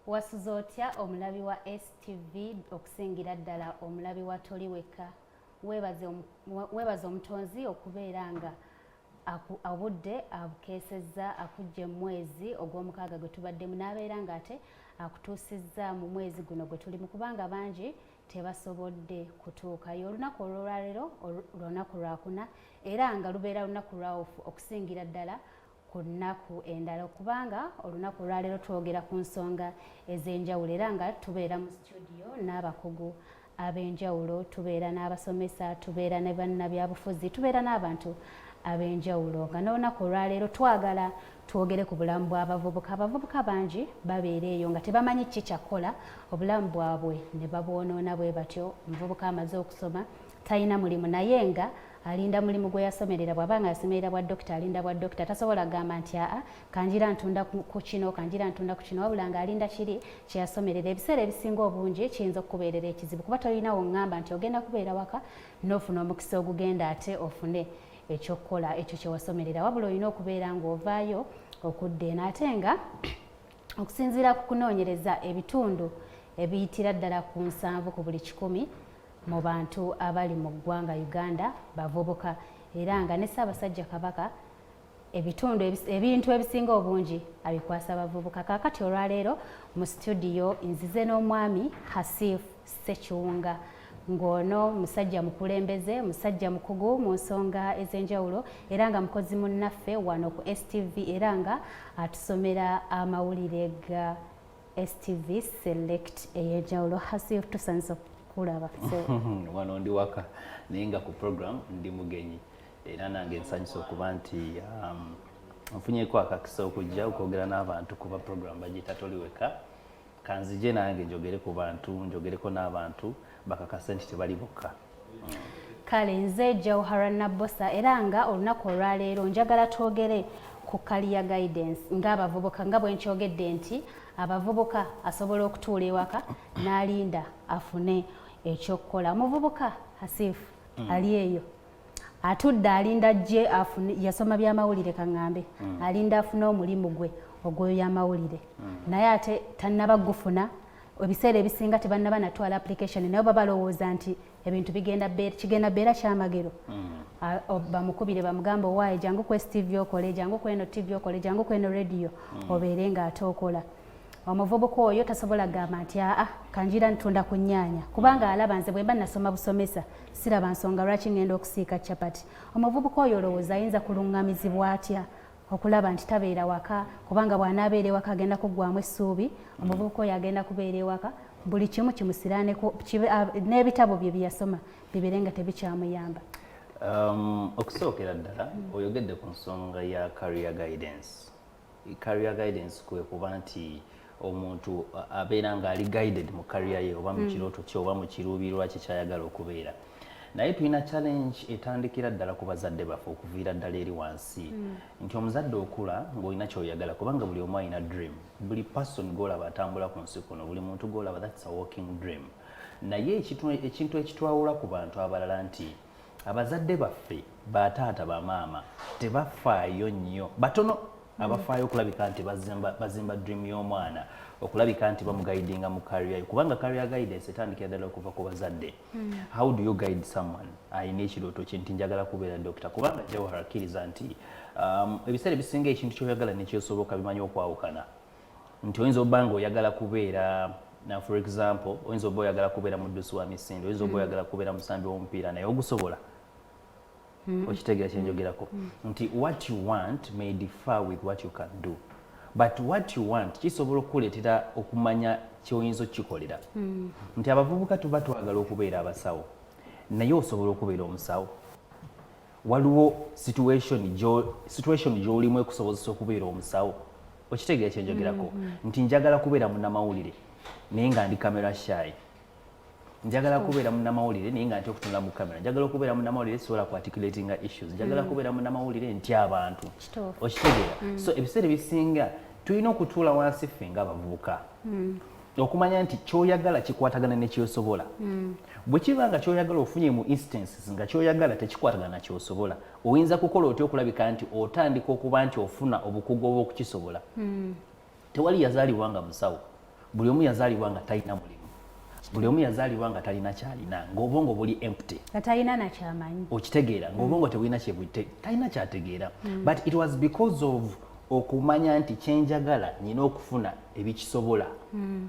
Wasuza otya omulabi wa STV okusingira ddala omulabi wa Toliweka? Weebaza omutonzi okubeera nga obudde abukeesezza akujja mu mwezi ogw'omukaaga gwe tubaddemu n'abeera nga ate akutuusizza mu mwezi guno gwe tulimu, kubanga bangi tebasobodde kutuukayo. Olunaku olwaleero olunaku lwakuna era nga lubeera lunaku lwawufu okusingira ddala ku nnaku endala, kubanga olunaku olwaleero twogera ku nsonga ez'enjawulo era nga tubeera mu studio n'abakugu ab'enjawulo, tubeera n'abasomesa, tubeera ne bannabyabufuzi, tubeera n'abantu ab'enjawulo. Nga n'olunaku olwaleero twagala twogere ku bulamu bw'abavubuka. Abavubuka bangi babeera eyo nga tebamanyi ki kyakola obulamu bwabwe ne babwonoona bwe batyo. Omuvubuka amaze okusoma talina mulimu naye nga alinda mulimu gwe yasomerera. Bw'abanga yasomerera bwa dokita alinda bwa dokita, tasobola kugamba nti aa kanjira ntunda ku kino kanjira ntunda ku kino, wabula nga alinda kiri kye yasomerera. Ebiseera ebisinga obungi kiyinza okukubeerera ekizibu kuba tolinawo ngamba nti ogenda kubeera waka n'ofuna omukisa ogugenda ate ofune ekyokukola ekyo kye wasomerera, wabula olina okubeera ng'ovaayo okudda eno. Ate nga okusinziira ku kunoonyereza ebitundu ebiyitira ddala ku 7 ku buli 100 mu bantu abali mu ggwanga Uganda bavubuka, era nga ne Ssaabasajja Kabaka ebintu ebisinga obungi abikwasa bavubuka. Kaakati olwaleero mu studio nzize n'omwami Hasif Ssekiwunga, ng'ono musajja mukulembeze, musajja mukugu mu nsonga ez'enjawulo era nga mukozi munnaffe wano ku STV era nga atusomera amawulire ga STV Select ey'enjawulo. Hasif, tusanze kulaba wano ndi waka naye nga ku program ndi mugenyi era nange nsanyusa okuba nti nfunyeeko akakisa okujja okwogera n'abantu kuba program bagiyita Toliweka, kanzije nange njogere ku bantu, njogereko n'abantu bakakase nti tebali bokka. Kale nze Jawhara Nabbosa era nga olunaku olwaleero njagala twogere ku career guidance ng'abavubuka, nga bwe nkyogedde nti abavubuka asobola okutuula ewaka n'alinda afune ekyokukola. Omuvubuka Hasifu ali eyo atudde alinda gye afune, yasoma by'amawulire kaŋŋambe, alinda afune omulimu gwe ogw'ebyamawulire naye ate tannaba gufuna. Ebiseera ebisinga tebannaba natwala application naye baba balowooza nti ebintu kigenda beera kyamagero. Bamukubire bamugamba owaaye jangu ku STV okole, jangu ku eno TV okole, jangu ku eno radio obeere nga ate okola. Omuvubuka oyo tasobola gamba nti kanjira ntunda ku nnyaanya kubanga alaba nze bwe mba nasoma busomesa siraba nsonga lwaki ngenda okusiika capati. Omuvubuka oyo olowooza ayinza kulungamizibwa atya okulaba nti tabeera waka, kubanga bw'anaabeera ewaka agenda kuggwamu essuubi. Omuvubuka oyo agenda kubeera ewaka buli kimu kimusiraaneko, n'ebitabo bye byasoma bibeere nga tebikyamuyamba. Okusookera ddala oyogedde ku nsonga ya career guidance. Career guidance kwe kuba nti omuntu abeera nga ali guided mu career ye, oba mu kirooto kye oba mu kiruubirirwa kye kyayagala okubeera. Naye tulina challenge etandikira ddala ku bazadde baffe okuviira ddala eri wansi nti omuzadde okula ng'olina ky'oyagala, kubanga buli omu alina dream. Buli person gw'olaba atambula ku nsi kuno, buli muntu gw'olaba that's a walking dream. Naye ekintu ekitwawula ku bantu abalala nti abazadde baffe, bataata bamaama tebafaayo nnyo, batono abafaayo okulabika nti bazimba dream y'omwana, okulabika nti bamugaidinga mu career, kubanga career guidance etandikira ddala okuva ku bazadde. How do you guide someone ayina ekirooto kye nti njagala kubeera dokita? Kubanga Jawhara akkiriza nti ebiseera ebisinga ekintu ky'oyagala nekyesoboka bimanyi okwawukana. Nti oyinza obba nga oyagala kubeera for example, oyinza obba oyagala kubeera muddusi wa misinde, oyinza obba oyagala kubeera musambi w'omupiira naye ogusobola. Okitegeera kye njogerako nti what you want may differ with what you can do, but what you want kisobola okukuleetera okumanya ky'oyinza okkikolera. Nti abavubuka tuba twagala okubeera abasawo naye osobola okubeera omusawo. Waliwo situation gy'olimu ekusobozesa okubeera omusawo. Okitegeera kye njogerako nti njagala kubeera munnamawulire naye nga ndi camera shy. Njagala kubeera munnamawulire naye nga nti okutunula mu kamera. Njagala okubeera munnamawulire sisobola ku articulating issues. Njagala kubeera munnamawulire nti abantu. Okitegeera. So ebiseera ebisinga tulina okutuula wansi ffe ng'abavubuka okumanya nti ky'oyagala kikwatagana ne ky'osobola. Bwe kiba nga ky'oyagala ofunye mu instances nga ky'oyagala tekikwatagana na ky'osobola, oyinza kukola otya okulabika nti otandika okuba nti ofuna obukugu obw'okukisobola. Tewali yazaalibwa nga musawo. buli omu yazaalibwa nga talina mulimu, buli omu yazaalibwa nga talina kyalina, ng'obwongo buli empty, nga talina nakyamanyi, okitegeera ng'obwongo tebulina talina kyategeera. But it was because of okumanya nti kyenjagala nina okufuna ebikisobola,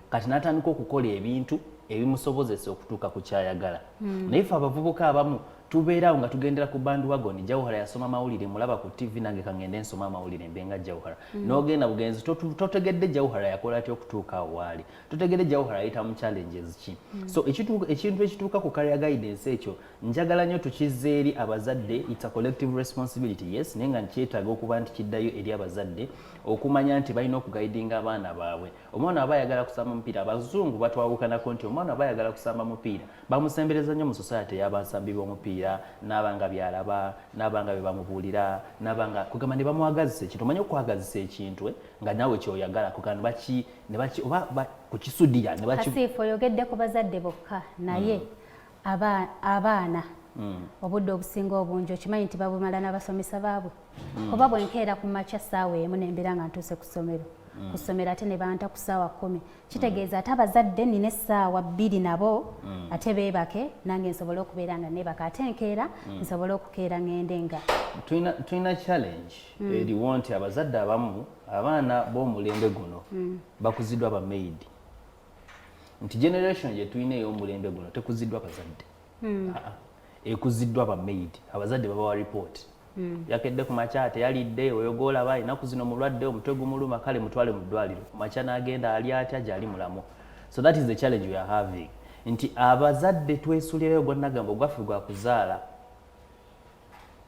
kati n'atandika okukola ebintu ebimusobozesa okutuuka ku kyayagala. Naye ffe abavubuka abamu tubeerawo nga tugendera ku bandwagon. Jawuhara yasoma mawulire, mulaba ku TV, nange kangende nsoma amawulire mbenga Jawuhara. N'ogenda bugenzi totegedde Jawuhara yakola atya okutuuka awo waali, totegedde Jawuhara ayita mu challenges ki. So ekintu ekituuka ku career guidance ekyo njagala nnyo tukizze eri abazadde. It's a collective responsibility, yes, naye nga kyetaaga okuba nti kiddayo eri abazadde okumanya nti balina okugaidinga abaana baabwe. Omwana aba ayagala kusamba mupiira, abazungu batwawukanako nti omwana aba ayagala kusamba mupiira bamusembereza nnyo mu society y'abasambi b'omupiira, n'abanga byalaba, n'abanga bye bamubuulira, n'abanga kugamba ne bamuwagazisa ekintu. Omanyi okwagazisa ekintu nga naawe kyoyagala kugamba ne baki oba kukisudira ne baki. Kasiifu oyogedde ku bazadde bokka, naye abaana obudde obusinga obungi okimanyi nti babumala n'abasomesa baabwe. Oba bwe nkeera ku makya ssaawa emu ne mbeera nga ntuuse ku ssomero, ku ssomero ate ne banta ku ssaawa 10, kitegeeza ate abazadde nina essaawa 2 nabo ate beebake, nange nsobole okubeera nga neebaka, ate nkeera nsobole okukeera ngende nga. Tulina challenge eriwo nti abazadde abamu abaana b'omulembe guno bakuziddwa ba maid. Nti generation gye tulina ey'omulembe guno tekuziddwa bazadde, ekuziddwa ba maid. Abazadde babawa report, yakedde ku makya teyalidde, oyogola ba inaku zino mulwadde, omutwe gumuluma, kale mutwale mu ddwaliro. Ku makya n'agenda ali atya gyali mulamu. So that is the challenge we are having. Nti abazadde twesulirayo gwannagamba ogwaffe gwa kuzaala,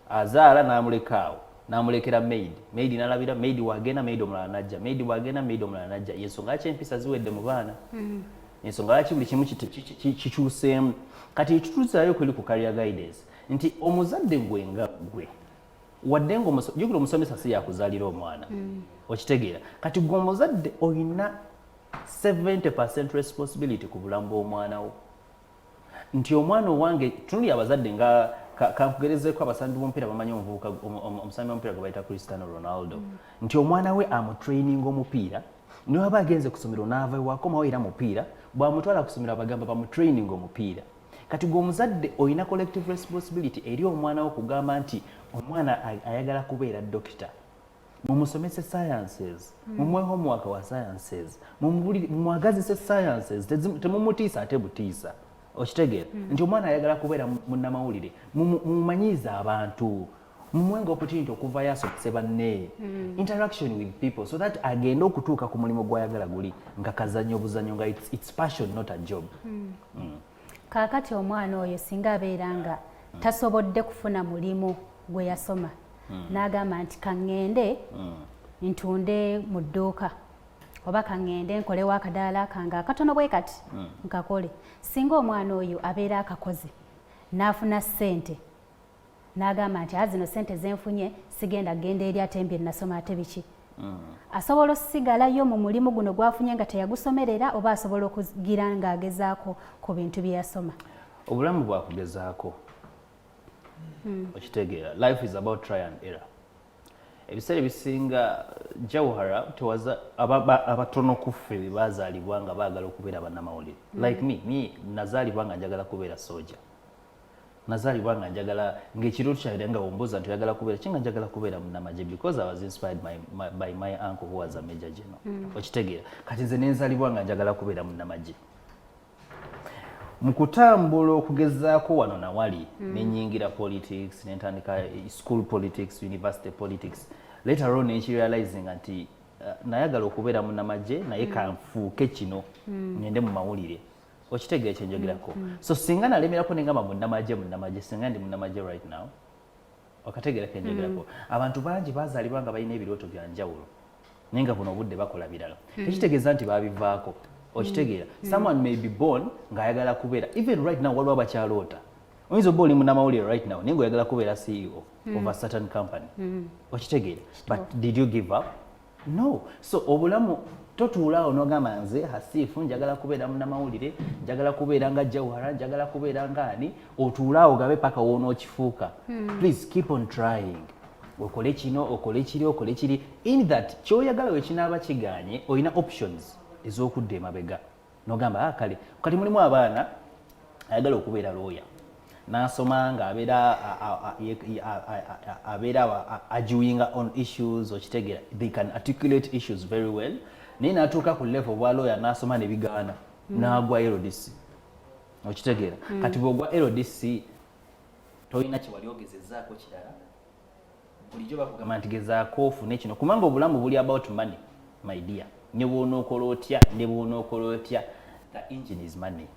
azaala n'amulekaawo, n'amulekera maid, maid n'alabira, maid wagenda, maid omulala najja, maid wagenda, maid omulala najja. Yensonga lwaki empisa ziwedde mu baana, ensonga lwaki buli kimu kikyuseemu. Kati ekituuzaayo kweri ku career guidance nti omuzadde gwe nga gwe wadde jjukira omusomesa si yakuzaalira omwana, okitegeera. Kati gwe omuzadde olina 70% responsibility ku bulamu bw'omwana wo. Nti omwana owange, tunuli abazadde nga kankugerezeeko abasambi b'omupiira bamanyi omuvubuka omusambi w'omupiira gwe bayita Cristiano Ronaldo, nti omwana we amutraining omupiira, niwe aba agenze ku ssomero n'ava ewakomawo era mupiira, bw'amutwala ku ssomero abagamba bamutraining omupiira. Kati gwe omuzadde olina collective responsibility eri omwana wo kugamba nti omwana ayagala kubeera dokita, mumusomese sciences, mumuwe homework wa sciences, mumwagazise sciences, temumutiisa ate butiisa, okitegeera. Nti omwana ayagala kubeera munnamawulire, mumumanyiize abantu, mumuwenga opportunity okuvayo asomese banne, interaction with people, so that agenda okutuuka ku mulimu gw'ayagala guli nga kazannyo buzannyo, nga it's passion not a job. Kaakati omwana oyo singa abeera nga tasobodde kufuna mulimu gwe yasoma, n'agamba nti kaŋŋende ntunde mu dduuka, oba kaŋŋende nkolewo akadaala kange akatono bwe kati nkakole. Singa omwana oyo abeera akakozi n'afuna ssente, n'agamba nti zino ssente zenfunye sigenda kgenda eri ate mbye nasoma ate biki, asobola okusigalayo mu mulimu guno gwafunye nga teyagusomerera, oba asobola okugira ng'agezaako ku bintu bye yasoma? Obulamu bwakugezaako, okitegeera. Life is about try and error. Ebiseera ebisinga Jawuhara tewaza abatono ku ffe be baazaalibwa nga baagala okubeera bannamawulire. Like me nazaalibwa nga njagala kubeera soja, nazaalibwa nga njagala ng'ekirooto kyange nga ombuuza nti oyagala kubeera ki, nga njagala kubeera munnamagye because I was inspired by my uncle who was a major general, okitegeera. Kati nze nenzaalibwa nga njagala kubeera munnamagye. Mu kutambula okugezaako wano na wali nenyingira politics, nentandika school politics, university politics, later on nekirealizing nti nayagala okubeera munnamagye naye kanfuuke kino ngende mu mawulire, okitegeera kyenjogerako. So singa nalemerako nengamba munnamagye, singa ndi munnamagye right now, okategeera kenjogerako. Abantu bangi baazaalibwa nga balina ebirooto bya njawulo naye nga buno obudde bakola birala, tekitegeeza nti babivaako, okitegeera. Someone may be born ng'ayagala kubeera, even right now waliwo abakyaloota, oyinza oba oli munnamawulire right now naye ng'oyagala kubeera CEO of a certain company, okitegeera. But did you give up? No. So obulamu totuulaawo n'ogamba nze Hasiifu njagala kubeera munnamawulire, njagala kubeera nga Jawuhara, njagala kubeera ng'ani, otuulaawo gabe paka wonookifuuka. Please keep on trying. Okole kino, okole kiri, okole kiri. In that kyoyagala we kinaaba kigaanye, olina options. ez'okudda emabega n'ogamba kale kati mulimu abaana ayagala okubeera lawyer n'asoma nga abeera arguing on issues okitegeera they can articulate issues very well naye n'atuuka ku level bwa lawyer n'asoma ne bigaana n'agwa LDC okitegeera kati bw'ogwa LDC tolina kiwali ogezezzaako kirala bulijjo bakugamba nti gezaako ofune kino kubanga obulamu buli about money my dear ne bw'onookola otya the engine is money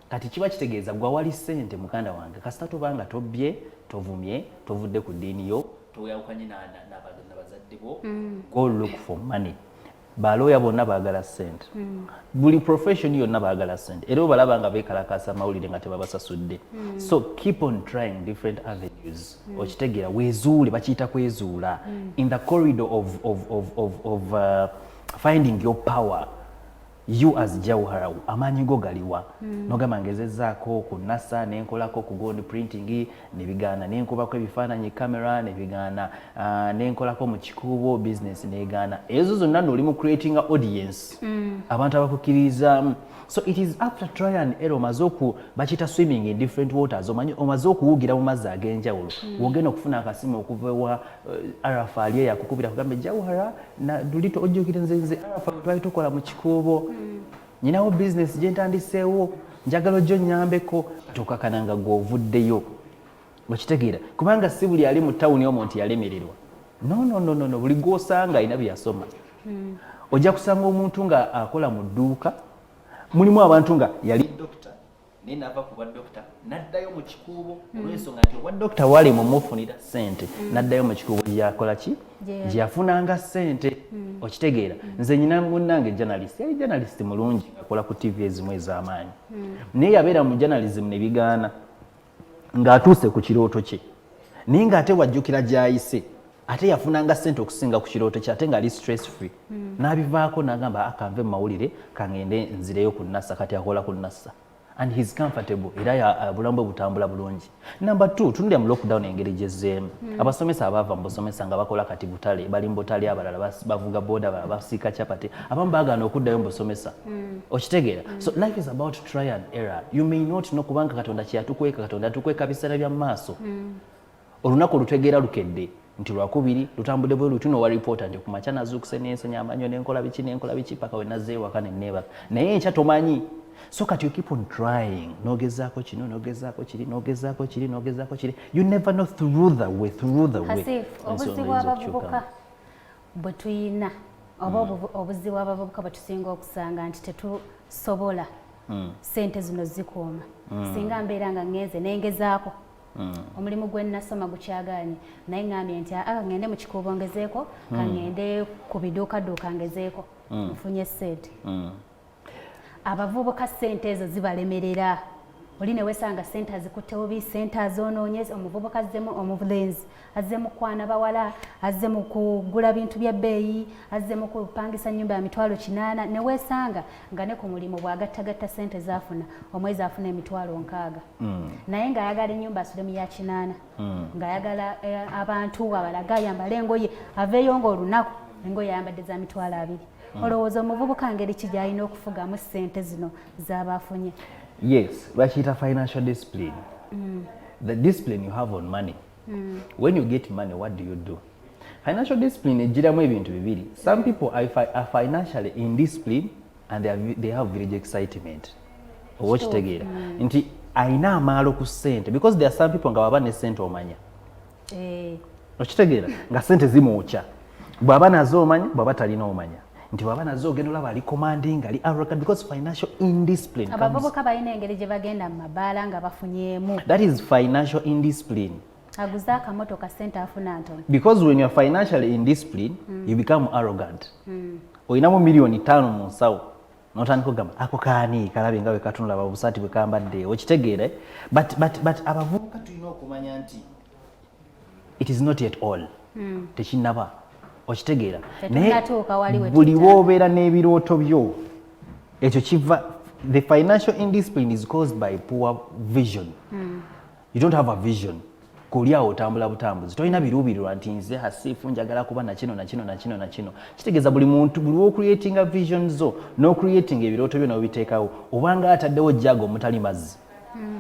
kati kiba kitegeeza gwa wali ssente muganda wange kasita tobanga tobbye tovumye tovudde ku ddiini yo toyawukanye n'abazadde bo go look for money balooya bonna baagala ssente buli profession yonna baagala ssente era obalaba nga beekalakaasa amawulire nga tebabasasudde so keep on trying different avenues okitegeera weezuule bakiyita kwezuula in the corridor of finding your power you as Jawhara amaanyi go galiwa nogamba ngezezzaako ku NASA nenkolako ku gold printing ne bigaana nenkubako ebifaananyi camera ne bigaana nenkolako mu kikuubo business ne gaana ezo zonna n'oli mu creating audience abantu abakukkiriza so it is after try and error mazoku bakita swimming in different waters omaze okuwugira mu mazzi ag'enjawulo wogenda okufuna akasimu okuva wa Arafa aliye yakukubira kugambe Jawhara na dulito ojjukire nze Arafa twali tukola mu kikuubo nyinawo business gye ntandiseewo njagala ojjo nnyambeko tokakananga gw'ovuddeyo okitegeera kubanga si buli ali mu tawuni omwo nti yalemererwa no buli gw'osanga alina bye yasoma ojja kusanga omuntu nga akola mu dduuka mulimu abantu nga yali dokita naye n'ava ku bwa dokita n'addayo mu kikuubo olw'ensonga nti obwa dokita wali mumufunira ssente n'addayo mu kikuubo gyakola ki gye yafunanga ssente okitegeera nze nyina munnange journalist yali journalist mulungi akola ku TV ezimu ez'amaanyi naye yabeera mu journalism ne bigaana ng'atuuse ku kirooto kye naye ng'ate wajjukira gy'ayise ate yafunanga ssente okusinga ku kirooto kye ate ng'ali stress free n'abivaako n'agamba akanve mu mawulire kangende nzireyo ku NASA kati akola ku NASA and he's comfortable era obulamu bwe butambula bulungi. Number 2 tunulira mu lockdown engeri gyezzeemu abasomesa abaava mu busomesa nga bakola kati butale bali mu butale abalala bavuga boda basiika capati abamu baagaana okuddayo mu busomesa okitegeera so life is about try and error you may not know kubanga Katonda kyatukweka Katonda tukweka biseera bya maaso olunaku olutegeera lukedde nti lwakubiri lutambudde bwe lutuno wa reporter nti kumakya nazuukuse n'ensenya amanyo n'enkola biki paka we nazze ewaka ne neeba naye enkya tomanyi so kati you keep on trying nogezaako kino nogezaako kiri you never know through the way obuzibu abavubuka bwe tuyina oba obuzibu abavubuka bwe tusinga okusanga nti tetusobola sente zino zikuuma singa mbeera nga ngenze nengezaako omulimu gwe nasoma gukyagaanye naye ngambye nti ngende mu kikuubo ngezeeko kangende ku biduukaduuka ngezeeko nfunye sente abavubuka sente ezo zibalemerera oli ne wesanga sente azikuttewo bi sente azoonoonye omuvubuka azzemu omulenzi azze mu kwana bawala azze mu kugula bintu bya bbeeyi azze mu kupangisa nnyumba ya mitwalo 8 ne wesanga nga ne ku mulimu bw'agattagatta sente zaafuna omwezi afuna emitwalo 6 naye ng'ayagala ennyumba asule mu ya 8 ng'ayagala abantu abalaga ayambala engoye aveeyo ng'olunaku engoye ayambadde za mitwalo 2 olowooza omuvubuka ngeri ki gy'alina okufugamu sente zino z'abaafunye yes bakiyita financial discipline the discipline you have on money when you get money what do financial discipline ejjiramu ebintu bibiri some people are financially indisciplined and they have village excitement owokitegeera nti ayina amaalo ku sente because there are some people nga baba ne sente omanya okitegeera nga sente zimwokya bw'aba nazo omanya bw'aba talina omanya nti bw'aba nazo ogenda olaba ali commanding ali arrogant because financial indiscipline abavubuka balina engeri gye bagenda mu mabaala nga bafunyeemu that is financial indiscipline aguza akamotoka sente afuna ntono because when you are financially indisciplined you become arrogant olinamu miliyoni 5 mu nsawo notandika ogamba ako kaani kalabe nga bwe katunula babusaati bwe kambadde okitegeere but abavubuka tulina okumanya nti it is not yet all tekinnaba okitegeera naye buli wobeera n'ebirooto byo ekyo kiva the financial indiscipline is caused by poor vision you don't have a vision kulyawo otambula butambuzi tolina biruubirirwa nti nze hasiifu njagala kuba na kino kitegeeza buli muntu buli w'ocreatinga vision zo n'ocreatinga ebirooto byo n'obiteekawo obanga ataddewo jjaaga omutali mazzi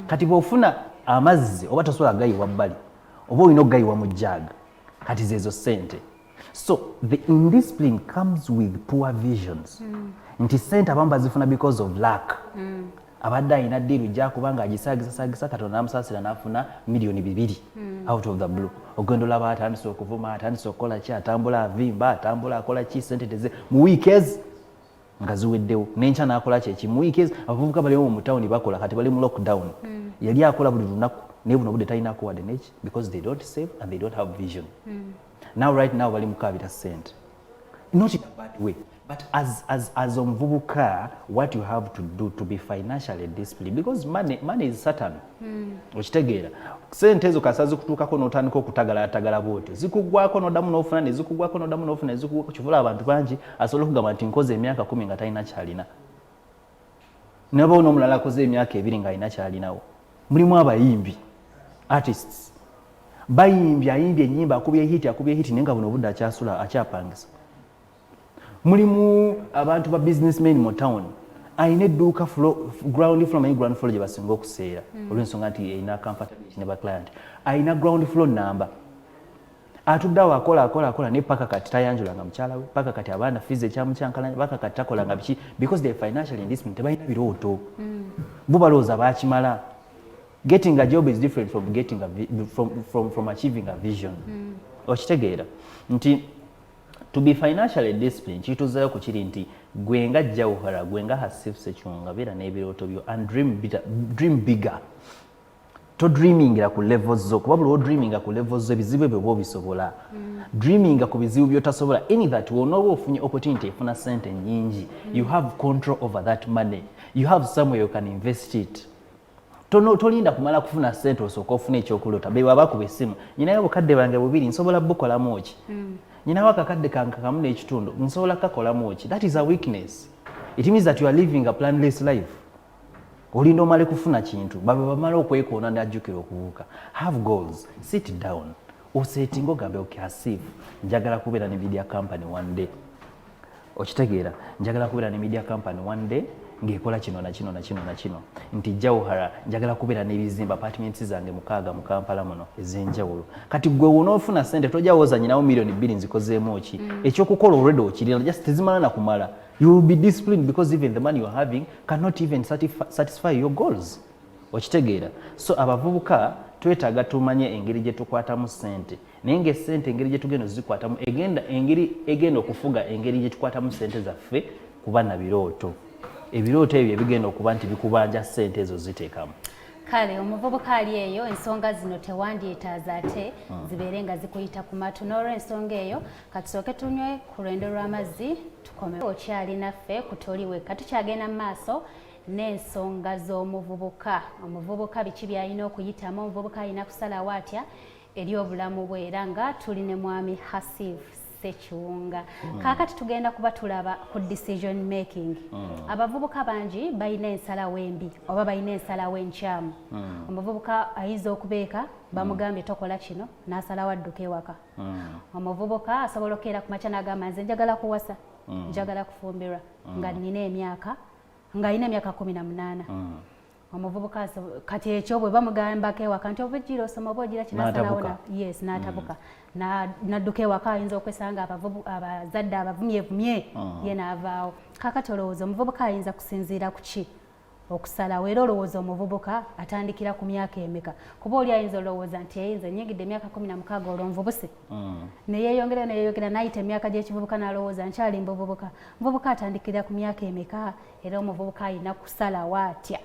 kati bw'ofuna amazzi oba tosobola gayiwa bbali oba olina okugayiwa mu jjaaga kati zeezo ssente so the indiscipline comes with poor visions nti ssente abamu bazifuna because of lack abadde alina ddiiru gyakubanga agisaagisa katonda namusaasira n'afuna miliyoni 2 out of the blue ogenda olaba atandise okuvuma atandise okukola ki atambula avimba atambula akola ki ssente teze mu weekends nga ziweddewo n'enkya n'akola kyeki mu weekends abavubuka baliwo mu tawuni bakola kati bali mu lockdown yali akola buli lunaku naye buno budde talina coordinate because they don't save and they don't have vision now right now bali mukaabira ssente not in a bad way but as omuvubuka what you have to do to be financially disciplined because money is Satan okitegeera ssente ezo kasa zikutuukako n'otandika okutagalatagala bwotyo zikugwako n'oddamu n'ofuna ne zikugwako n'oddamu n'ofuna ne zikugwako kivula abantu bangi asobola okugamba nti nkoze emyaka 10 nga talina kyalina naba n'omulala akoze emyaka 2 nga alina kyalinawo mulimu abayimbi artists bayimbye ayimbye ennyimba akubye hiti naye nga buno obudde akyasula akyapangisa mulimu abantu ba businessmen mu town ayina edduuka ground floor gye basinga okuseera olw'ensonga nti erina comfortability ne ba client ayina ground floor number atuddeawo akola naye paka kati tayanjulanga mukyala we paka kati abaana fees ekyamukyankalanya paka kati takolanga biki because they financially indisciplined tebalina birooto bo balowooza baakimala getting a job is different from getting from achieving a vision okitegeera nti to be financially disciplined kituzayo ku kiri nti gwe nga Jawhara gwe nga Hasifu Ssekyunga beera n'ebirooto byo and dream bigger to dreamingira ku levels zo kuba buli dreaminga ku levels zo ebizibu ebyo bwobisobola dreaminga ku bizibu byotasobola any that wonoba ofunye opportunity efuna sente nyingi you have control over that money you have somewhere you can invest it tolinda kumala kufuna sente osooka ofuna ekyokulota beba bakuba essimu nyinayo obukadde bange 2 nsobola bukolamu ki nyinawo akakadde kange kamu n'ekitundu nsobola kakolamu ki that is a weakness it means that you are living a planless life olinda omale kufuna kintu babe bamala okwekoona n'ajjukira okubuuka have goals sit down osetinga ogambe okasifu njagala kubeera ne media company one day okitegeera njagala kubeera ne media company one day ng'ekola kino na kino nti Jawhara njagala kubeera n'ebizimba apartments zange 6 mu Kampala muno ez'enjawulo kati gwe wonoofuna ssente tojawooza nyinawo miliyoni 2 nzikozeemu ki ekyokukola already okirina just tezimala na kumala you will be disciplined because even the money you are having cannot even satisfy your goals okitegeera so abavubuka twetaaga tumanye engeri gye tukwatamu ssente naye ng'essente engeri gye tugenda ozikwatamu engeri egenda okufuga engeri gye tukwatamu ssente zaffe kuba na birooto ebirooto ebyo ebigenda okuba nti bikubanja ssente ezo ziteekamu kale omuvubuka ali eyo ensonga zino tewandyetaaza ate zibeere nga zikuyita ku matu n'olw'ensonga eyo katusooke tunywe ku lwendo lw'amazzi tukome okyali naffe kutoli wekka tukyagenda mu maaso n'ensonga z'omuvubuka omuvubuka biki byalina okuyitamu omuvubuka alina kusalawo atya eri obulamu bwe era nga tuli ne mwami Hasifu Ssekyunga kaakati tugenda kuba tulaba ku decision making abavubuka bangi balina ensalawo embi oba balina ensalawo enkyamu omuvubuka ayinza okubeeka bamugambye tokola kino n'asalawo adduka ewaka omuvubuka asobola okukeera ku makya n'agamba nze njagala kuwasa njagala kufumbirwa nga nina emyaka nga alina emyaka 18 omuvubuka kati ekyo bwe bamugambako ewaka nti oba ojjira osoma oba ogira kinasalawo yes n'atabuka n'adduka ewaka ayinza okwesanga abazadde abavumyevumye ye n'avaawo kaakati olowooza omuvubuka ayinza kusinziira ku ki okusalawo era olowooza omuvubuka atandikira ku myaka emeka kuba oli ayinza olowooza nti eyinza nyigidde emyaka 16 olwo nvubuse neyeyongera nayita emyaka gy'ekivubuka n'alowooza nkyali muvubuka atandikira ku myaka emeka era omuvubuka alina kusalawo atya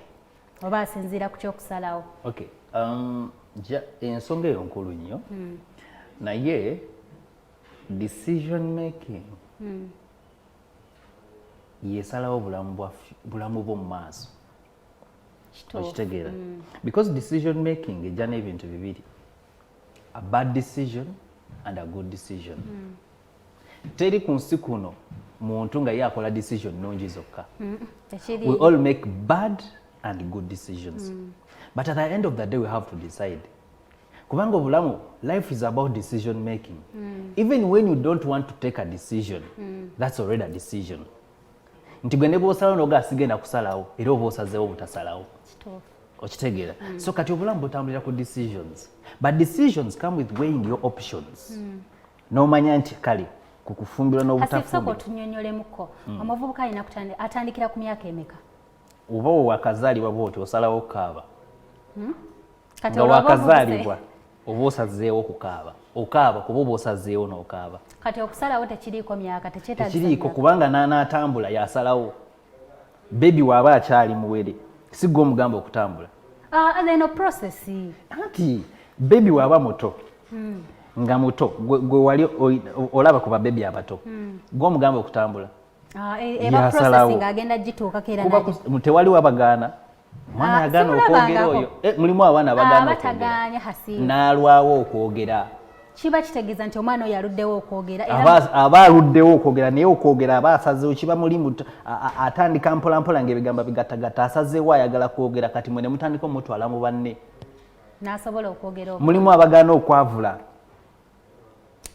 oba asinziira ku kyokusalawo okay ensonga eyo nkulu nnyo naye decision making yesalawo bulamu bwo mu maaso okitegeera because decision making ejja n'ebintu bibiri a bad decision and a good decision teri ku nsi kuno muntu nga ye akola decision nungi zokka we all make bad and good decisions but at the end of the day we have to decide kubanga obulamu life is about decision making. Even when you don't want to take a decision, that's already a decision. Nti gwe ne bw'osalawo n'oga asigenda kusalawo era oba osazeewo butasalawo. Okitegeera. So kati obulamu butambulira ku decisions. But decisions come with weighing your options. N'omanya nti kale kukufumbirwa n'obutafumbirwa. Asifo tunyonyolemuko. Omuvubuka alina atandikira ku myaka emeka? Oba wakazaalibwa bw'oti osalawo okukaaba. Kati nga wakazaalibwa oba osazeewo okukaaba. Okaaba kuba oba osazeewo n'okaaba. Kati okusalawo tekiriiko myaka tekyetaagisa. Tekiriiko kubanga n'anaatambula yasalawo. Baby waaba akyali muwere si gwe omugamba okutambula. Eno process. Anti baby waaba muto nga muto gwe wali olaba ku babebi abato gwe omugamba okutambula. Eba processing agenda gituukako era naye. Tewali wabagaana. Mwana yagaana okwogera oyo. Mulimu abaana abagaana okwogera. Batagaanya hasiimu. N'alwawo okwogera. Kiba kitegeeza nti omwana oyo aluddewo okwogera. Aba aluddewo okwogera naye okwogera aba asazeewo kiba mulimu atandika mpolampola ng'ebigambo bigattagatta asazeewo ayagala kwogera kati mwe ne mutandika omutwala mu banne. N'asobola okwogera. Mulimu abagaana okwavula.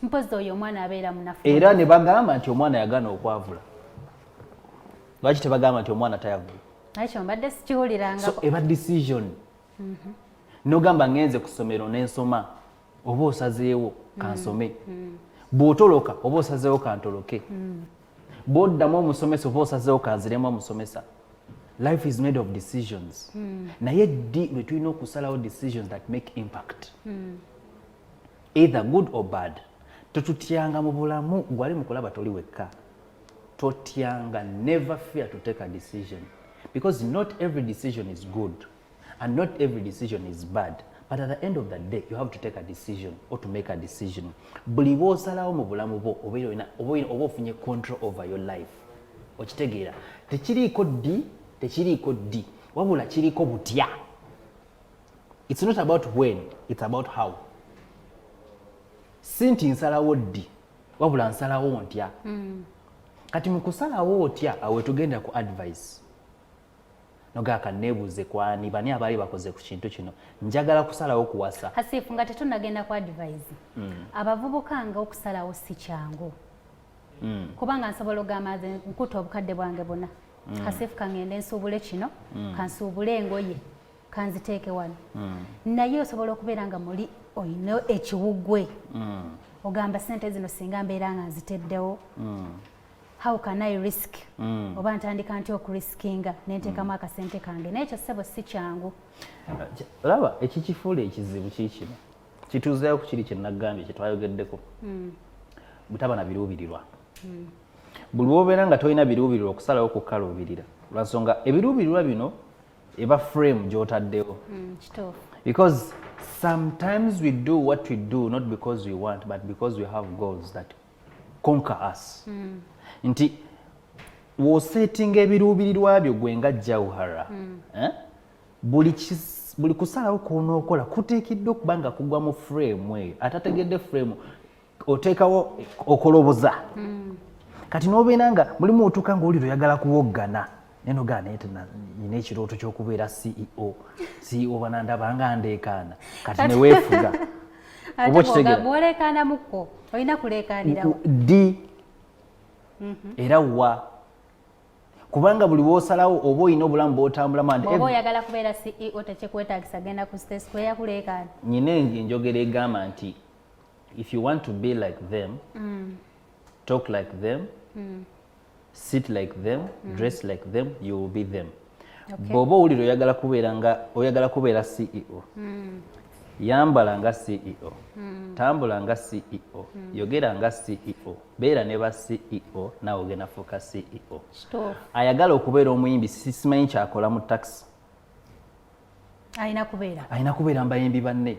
Mpozi oyo omwana abeera munafu. Era ne bagamba nti omwana yagaana okwavula. Lwaki tebagamba nti omwana tayavula? Ekyo mbadde sikiwulirangako. So eba decision. N'ogamba ngenze ku ssomero n'ensoma oba osazeewo kansome. Bw'otoloka oba osazeewo kantoloke. Bw'oddamu omusomesa oba osazeewo kanziremu omusomesa. Life is made of decisions. Naye ddi lwe tulina okusalawo decisions that make impact. Either good or bad. Totutyanga mu bulamu gwali mu kulaba toli wekka. Totyanga, never fear to take a decision. Because not every decision is good and not every decision is bad. But at the end of the day, you have to take a decision or to make a decision. Buli bw'osalawo mu bulamu bwo oba ofunye control over your life. Okitegeera. Tekiriiko ddi, wabula kiriko butya. It's not about when, it's about how. Sinti nsalawo ddi, wabula nsalawo ntya. Kati mu kusalawo otya awe tugenda ku advice. Nogaka nebuze kwani bani abali bakoze ku kintu kino njagala kusalawo kuwasa. Hasifu nga tetunagenda ku advice. Abavubuka nga okusalawo si kyangu. Kubanga nsobola ogamba nze nkuta obukadde bwange bonna. Hasifu kangende nsuubule kino, kansuubule engoye, kanziteeke wano. Naye osobola okubeera nga muli oyina ekiwuggwe. Ogamba sente zino singa mbeera nga nziteddewo. How can I risk? Oba ntandika ntya okuriskinga nenteekamu akasente kange naye ekyo ssebo si kyangu. Laba ekikifuula ekizibu kiikino kituuzeewo ku kiri kye nagambye kye twayogeddeko. Butaba na biruubirirwa. Buli lw'obeera nga tolina biruubirirwa okusalawo kukaluubirira lwansonga ebiruubirirwa bino eba frame gy'otaddewo. Because sometimes we do what we do not because we want but because we have goals that conquer us. Nti w'osetinga ebiruubirirwa byo gwe nga Jawhara. Buli kusalawo kw'onookola kuteekeddwa okuba nga kugwa mu frame eyo. Atategedde frame oteekawo okoloboza. Kati n'obeera nga mulimu otuuka ng'olira oyagala kuwoggana. Naye n'ogaana nina ekirooto ky'okubeera CEO. CEO banandaba nga ndeekaana. Kati ne weefuga. Oba okitegeera. Bw'oleekaanamukko olina kuleekaanirawo. Ddi era wa kubanga buli bw'osalawo oba olina obulamu bw'otambulamu nti oba oyagala kubeera CEO tekikwetaagisa genda ku state square yakuleekaana. Nyina enjogera egamba nti if you want to be like them, talk like them, sit like them, dress like them, you will be them. Bw'oba owulira oyagala kubeera CEO, yambala nga CEO, tambula nga CEO, yogera nga CEO, beera ne ba CEO, naawe ogenda fuuka CEO. Ayagala okubeera omuyimbi simanyi kyakola mu taxi. Alina kubeera mbayimbi banne.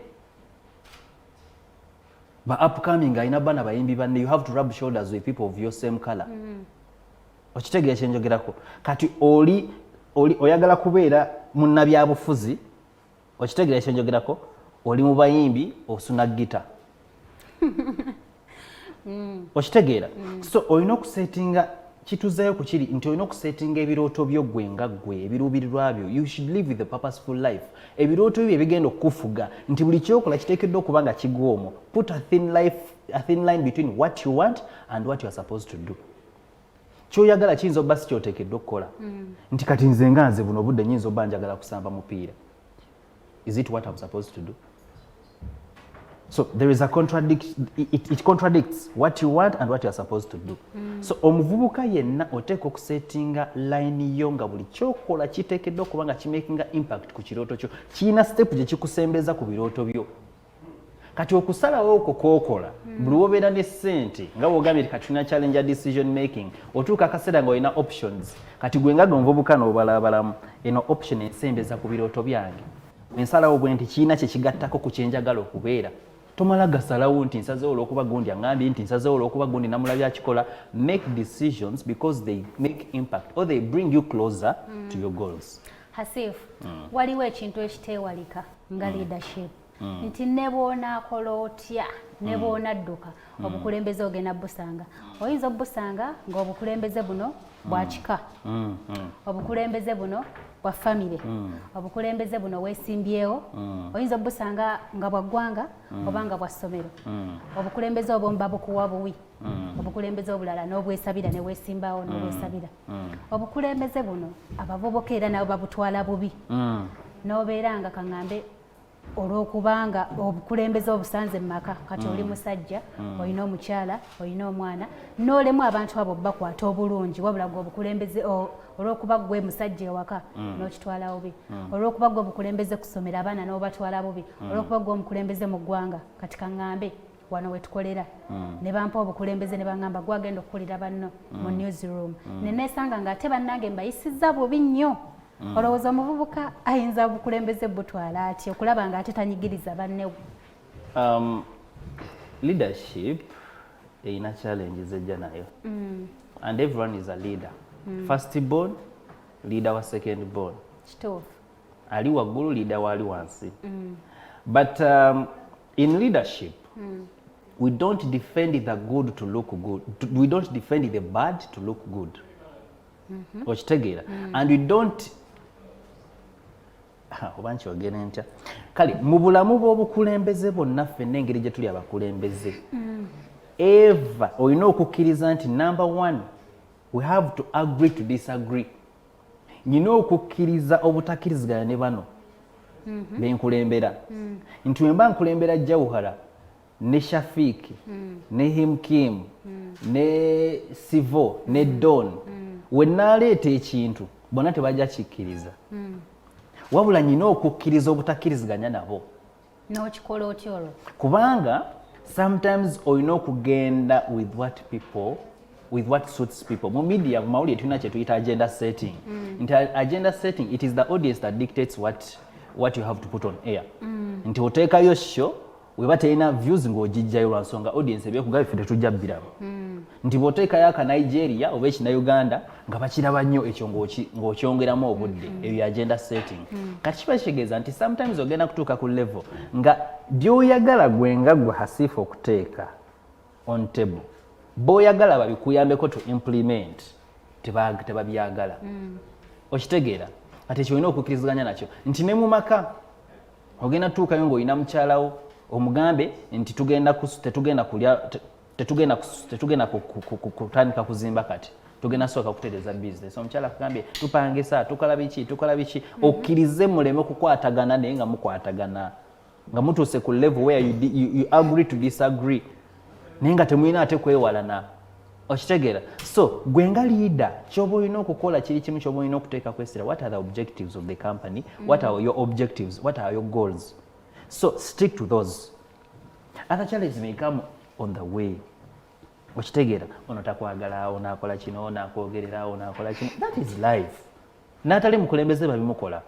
Ba upcoming alina bana bayimbi banne. You have to rub shoulders with people of your same color. Okitegeera kye njogerako. Kati oyagala kubeera munnabyabufuzi. Okitegeera kye njogerako. Oli mu bayimbi osuna gita. Okitegeera. So olina okusetinga kituzayo ku kiri nti olina okusetinga ebirooto byo gwe nga gwe ebiruubirirwa byo. You should live with a purposeful life. Ebirooto byo ebigenda okukufuga nti buli kyokola kiteekeddwa okuba nga kigwomo. Put a thin line between what you want and what you are supposed to do. Kyoyagala kiyinza obba si kyoteekeddwa okukola. Nti kati nze nga nze buno obudde nnyinza obba njagala kusamba mupiira. Is it what I'm supposed to do? So there is a it contradicts what you want and what you are supposed to do. So omuvubuka yenna oteeka okusetinga line yo nga buli kyokola kiteekeddwa okuba nga kimakinga impact ku kirooto kyo. Kiina step gye kikusembeza ku birooto byo. Kati okusalawo okwo kookola buli wobeera ne ssente nga bw'ogambye kati tulina challenge decision making otuuka akaseera nga olina options. Kati gwe nga omuvubuka n'obalabalamu eno option ensembeza ku birooto byange. Ensalawo bwe nti kiina kye kigattako ku kye njagala okubeera. Tomala gasalawo nti nsazeewo olw'okuba gundi aŋŋambye nti nsazeewo olw'okuba gundi namulabye akikola. Make decisions because they make impact or they bring you closer to your goals. Hasif, waliwo ekintu ekiteewalika nga leadership. Nti ne bw'onaakola otya ne bw'onadduka obukulembeze ogenda busanga. Oyinza obusanga ng'obukulembeze buno bwa kika, obukulembeze buno bwa famire, obukulembeze buno weesimbyewo, oyinza obusanga nga bwa ggwanga oba nga bwa ssomero, obukulembeze obwo mba bukuwa buwi, obukulembeze obulala n'obwesabira ne weesimbawo n'obwesabira. Obukulembeze buno abavubuka era nabo babutwala bubi, n'obeera nga kaŋŋambe olw'okubanga obukulembeze obusanze mu maka kati oli musajja olina omukyala olina omwana n'olemu abantu abo bakwata obulungi wabula gwe obukulembeze olw'okuba gwe musajja ewaka n'okitwala bubi, olw'okuba gwe obukulembeze kusomera abaana n'obatwala bubi, olw'okuba gwe omukulembeze mu ggwanga kati kaŋŋambe wano wetukolera ne bampa obukulembeze ne baŋŋamba gwagenda okukolera banno mu newsroom ne neesanga ng'ate bannange mbayisizza bubi nnyo. Olowooza omuvubuka ayinza obukulembeze butwala atya okulaba ng'ate tanyigiriza bannewe? Leadership eyina challenges ejja nayo. And everyone is a leader. First born, leader wa second born. Kituufu. Ali waggulu, leader wali wansi. But in leadership, we don't defend the good to look good. We don't defend the bad to look good. Okitegeera. And we don't oba nkyogera ntya kale mu bulamu bw'obukulembeze bwonna ffenna engeri gye tuli abakulembeze eva olina okukkiriza nti number one we have to agree to disagree. Nyina okukkiriza obutakkiriziganya ne bano benkulembera nti wemba nkulembera Jawuhara ne Shafiiki ne Himkim ne Sivo ne Don wennaaleeta ekintu bonna tebajja kikkiriza. Wabula nyina okukkiriza obutakkiriziganya nabo. N'okikola otya olwo? Kubanga sometimes olina okugenda with what suits people. Mu media, mu mawulire tulina kye tuyita agenda setting. Nti agenda setting, it is the audience that dictates what you have to put on air. Nti oteekayo show weba terina views ng'ogijjayo lwa nsonga audience ebyekugaba ffe tetujja biraba. Nti bw'oteekayo aka Nigeria oba ekina Uganda nga bakiraba nnyo ekyo ng'okyongeramu obudde ebyo agenda setting. Kati kiba kitegeeza nti sometimes ogenda kutuuka ku level nga by'oyagala gwe nga gwe Hasifu okuteeka on table b'oyagala babikuyambeko to implement tebabyagala. Okitegeera kati ekyo olina okukkiriziganya nakyo nti ne mu maka ogenda tuukayo ng'olina mukyalawo omugambe nti tetugenda kutandika kuzimba kati tugenda sooka kutereeza business. Omukyala akugambye tupangisa tukola biki okkirize muleme kukwatagana naye nga mukwatagana nga mutuuse ku level where you agree to disagree naye nga temulina ate kwewalana. Okitegeera. So gwe nga leader ky'oba olina okukola kiri kimu ky'oba olina okuteeka kwesera. What are the objectives of the company? What are your objectives? What are your goals? So stick to those. Other challenges may come on the way. Okitegeera ono takwagala onaakola kino onaakogerera onaakola kino. That is life. N'atali mukulembeze babimukola.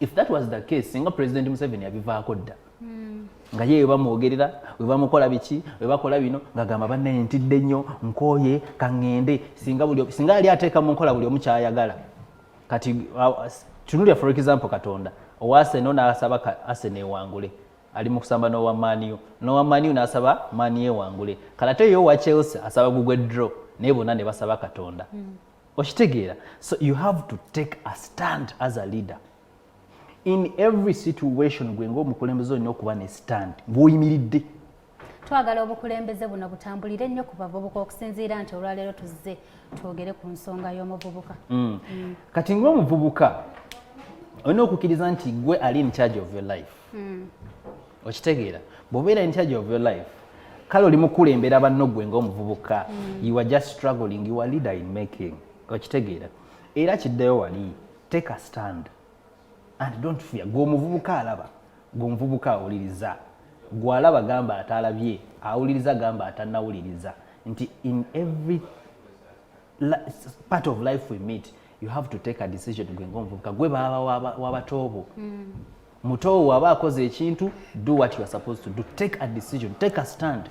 If that was the case singa President Museveni yabivaako dda nga ye webamwogerera webamukola biki webakola bino ng'agamba bannaye ntidde nnyo nkooye kaŋŋende singa yali ateeka mu nkola buli omu kyayagala. Kati tunulya for example Katonda owa Arsenal n'asaba Arsenal ewangule ali mu kusamba n'owa maniyo n'owa maniyo n'asaba maniyo wangule kalate yo wa Chelsea asaba gugwe draw naye bonna ne basaba Katonda okitegeera. So you have to take a stand as a leader in every situation. Gwe ng'omukulembeze olina okuba ne stand ng'oyimiridde. Twagala obukulembeze buno butambulire ennyo ku bavubuka okusinziira nti olwaleero tuzze twogere ku nsonga y'omuvubuka. Kati ng'omuvubuka olina okukkiriza nti gwe ali in charge of your life. Okitegeera bw'obeera in charge of your life kale oli mukulembera banno gwe ng'omuvubuka. You are just struggling, you are leader in making. Okitegeera era kiddeyo wali take a stand and don't fear. Gwe omuvubuka alaba, gwe omuvubuka awuliriza, gwe alaba gamba atalabye, awuliriza gamba atannawuliriza nti in every part of life we meet you have to take a decision. Gwe ng'omuvubuka gwe baba wabatoobo mutowo waba akoze ekintu do what you are supposed to do. Take a decision, take a stand.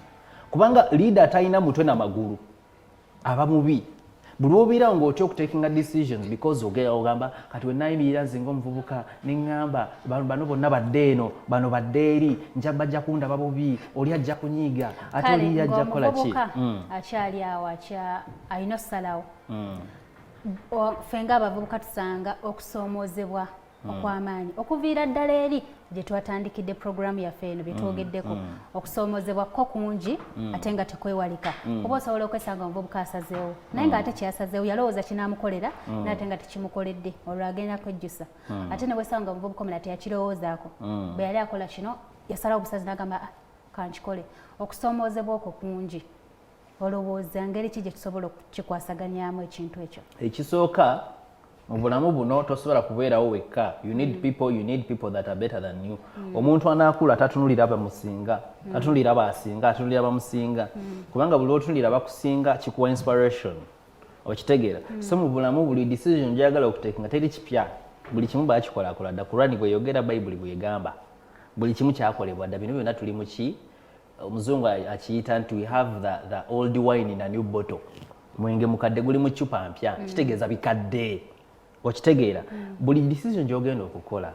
Kubanga leader talina mutwe na magulu aba mubi. Buli obeera ng'otya okutakinga decisions because ogamba kati wenayimirira nze ng'omuvubuka ne ŋŋamba bano bonna badde eno bano badde eri nja bajja kundaba bubi oli ajja kunyiiga ate oli ajja kukola ki. Akyali awo alina okusalawo. Ffe ng'abavubuka tusanga okusoomoozebwa okw'amaanyi okuviira ddala eri gye twatandikidde programu yaffe eno bye twogeddeko. Okusoomoozebwa ko kungi ate nga tekwewalika. Oba osobola okwesanga omuvubuka asazeewo naye ng'ate kyasazeewo yalowooza kinaamukolera naye ate nga tekimukoledde olwo agenda kwejjusa. Ate ne wesanga omuvubuka omulala teyakirowoozaako bwe yali akola kino yasalawo obusazi n'agamba kankikole. Okusoomoozebwa okwo kungi. Olowooza ngeri ki gye tusobola okukikwasaganyamu ekintu ekyo? Ekisooka mu bulamu buno tosobola kubeerawo wekka. You need people that are better than you. Omuntu anaakula tatunulira bamusinga, tatunulira basinga, atunulira bamusinga. Kubanga buli otunulira bakusinga kikuwa inspiration. Okitegeera. So mu bulamu buli decision gyagala okutekinga teri kipya. Buli kimu bakikola dda. Kurani bwe yogera, Bayibuli bwe yegamba. Buli kimu kyakolebwa dda. Bino byonna tuli mu ki? Omuzungu akiyita nti we have the old wine in a new bottle. Mwenge mukadde guli mu ccupa mpya. Kitegeeza bikadde. Okitegeera. Buli decision gy'ogenda okukola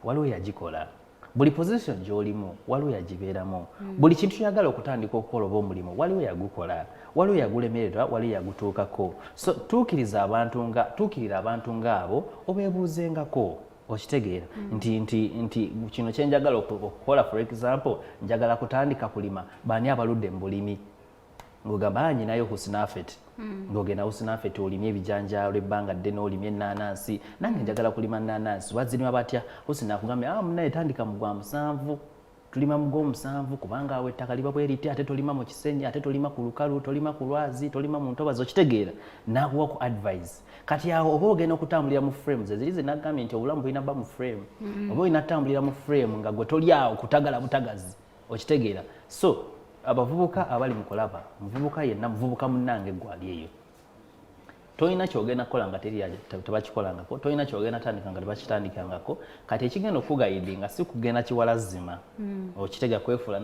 waliwo yagikola. Buli position gy'olimu waliwo yagibeeramu. Buli kintu kyagala okutandika okukola oba omulimu waliwo yagukola, waliwo yagulemererwa, waliwo yagutuukako. So tuukirira abantu ng'abo obeebuuzengako. Okitegeera nti kino kye njagala okukola. For example njagala kutandika kulima, baani abaludde mu bulimi? Ng'ogamba nyinayo Husnafet. Ng'ogenda Husnafet olimye ebijanjaalo ebbanga ddene olimye ennaanansi. Nange njagala kulima ennaanansi. Wazirima batya? Husna akugambye munaye tandika mu gwa 7. Tulima mu gwo7 kubanga awo ettaka liba bwe liti ate tolima mu kisenyi ate tolima ku lukalu tolima ku lwazi tolima mu ntobazi. Okitegeera n'akuwa ku advice. Kati awo oba ogenda okutambulira mu frames eziri ze nagambye nti obulamu bulina bba mu frame. Oba olina kutambulira mu frame nga gwe toli awo kutagala butagazi. Okitegeera. So abavubuka abali mu kulaba muvubuka yenna muvubuka munnange gwali eyo tolina kyogenda kukola nga tebakikolangako, tolina kyogenda tandika nga tebakitandikangako. Kati ekigenda okugayidinga si kugenda kiwalazima okitega kwefuula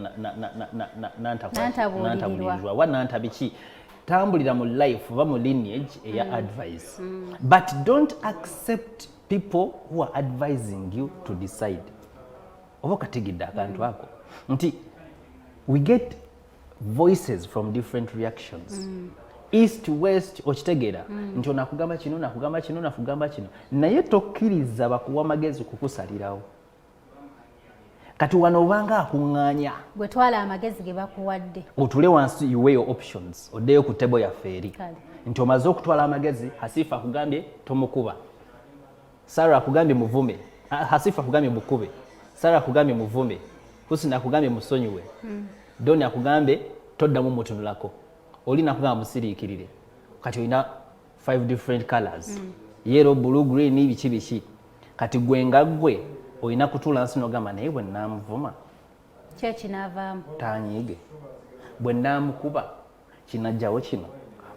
nantabulirirwa wa nantabiki. Tambulira mu life oba mu lineage eya advice, but don't accept people who are advising you to decide. Oba katigidde akantu ako nti we get voices from different reactions. East west okitegeera nti onakugamba kino nakugamba kino nakugamba kino naye tokkiriza bakuwa magezi kukusalirawo. Kati wano obanga akuŋŋaanya gwe twala amagezi ge bakuwadde otule wansi you weigh your options oddeyo ku tebo yaffe eri nti omaze okutwala amagezi. Hasifa akugambye tomukuba, Sara akugambye muvume, Hasifa akugambye mukube, Sara akugambye muvume, Husna akugambye musonyiwe, Doni akugambye toddamu mutunulako, oli nakugamba musiriikirire. Kati olina 5 different colors, yellow, blue, green, biki. Kati gwe nga gwe olina kutuula nsi n'ogamba naye bwe nnamuvuma kyo kinaavaamu tanyiige, bwe nnamukuba kinajjawo kino,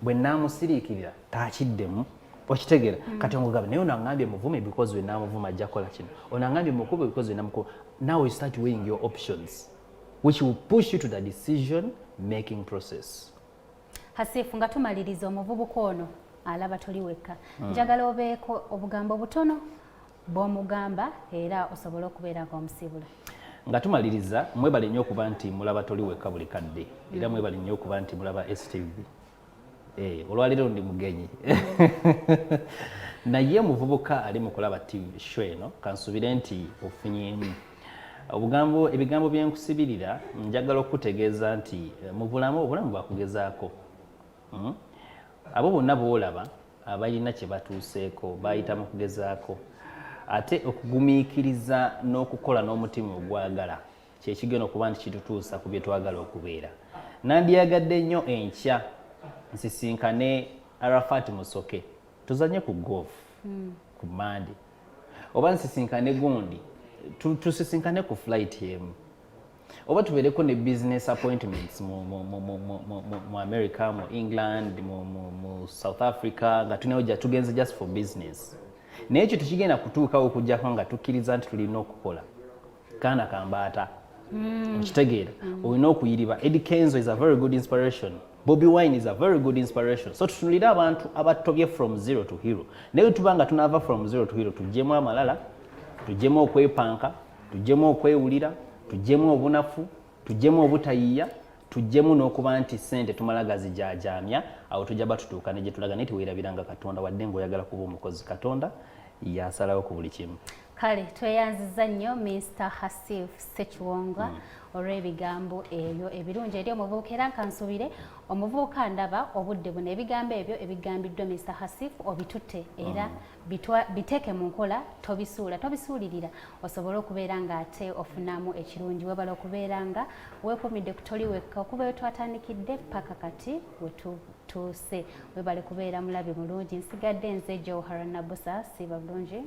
bwe nnamusiriikirira taakiddemu. Okitegeera. Kati omugamba naye onangambye muvume because we nnamuvuma ajja kola kino, onangambye mukube because we nnamukuba. Now you start weighing your options which will push you to the decision making process. Hasifu nga tumaliriza omuvubuka ono alaba toli wekka. Njagala obeeko obugambo butono bw'omugamba era osobole okubeera ng'omusibula. nga tumaliriza mwebale nnyo okuba nti mulaba toli wekka buli kadde era mwebale nnyo okuba nti mulaba STV. Olwaleero ndi mugenyi naye muvubuka ali mu kulaba TV show eno kansuubire nti ofunyemu ebigambo byenkusibirira. Njagala okutegeeza nti mu bulamu obulamu bwakugezaako. Abo bonna boolaba abalina kye batuuseeko bayita mu kugezaako, ate okugumiikiriza n'okukola n'omutima ogwagala kye kigenda okuba nti kitutuusa ku bye twagala okubeera. Nandyagadde nnyo enkya nsisinkane Arafat Musoke tuzanye ku golf ku Mande, oba nsisinkane gundi tusisinkane ku flight emu, oba tubeereko ne business appointments mu America, mu England, mu South Africa nga tuneoja tugenze just for business. Naye ekyo tekigenda kutuukawo okujjako nga tukkiriza nti tulina okukola kaana kambaata. Okitegeera olina okuyiriba. Eddie Kenzo is a very good inspiration. Bobi Wine is a very good inspiration. So tutunulira abantu abatobye from zero to hero. Naye tubanga tunava from zero to hero tujjemu amalala, tujjemu okwepanka, tujjemu okwewulira, tujjemu obunafu, tujjemu obutayiya, tujjemu n'okuba nti ssente tumala gazijaajamya, awo tujja batutuuka ne gye tulaga naye teweerabiranga Katonda wadde ng'oyagala kuba omukozi. Katonda yasalawo ku buli kimu. Kale tweyanziza nnyo Mr. Hasif Sekiwonga olw'ebigambo ebyo ebirungi eri omuvubuka, era nkansubire omuvubuka ndaba obudde buno ebigambo ebyo ebigambiddwa Mr. Hasif obitutte era biteeke mu nkola, tobisuulirira osobole okubeera ng'ate ofunamu ekirungi. Webala okubeera nga weekumidde ku toli wekka okuba we twatandikidde paka kati we tutuuse. Webale kubeera mulabi mulungi. Nsigadde nze Johara Nabusa, siba bulungi.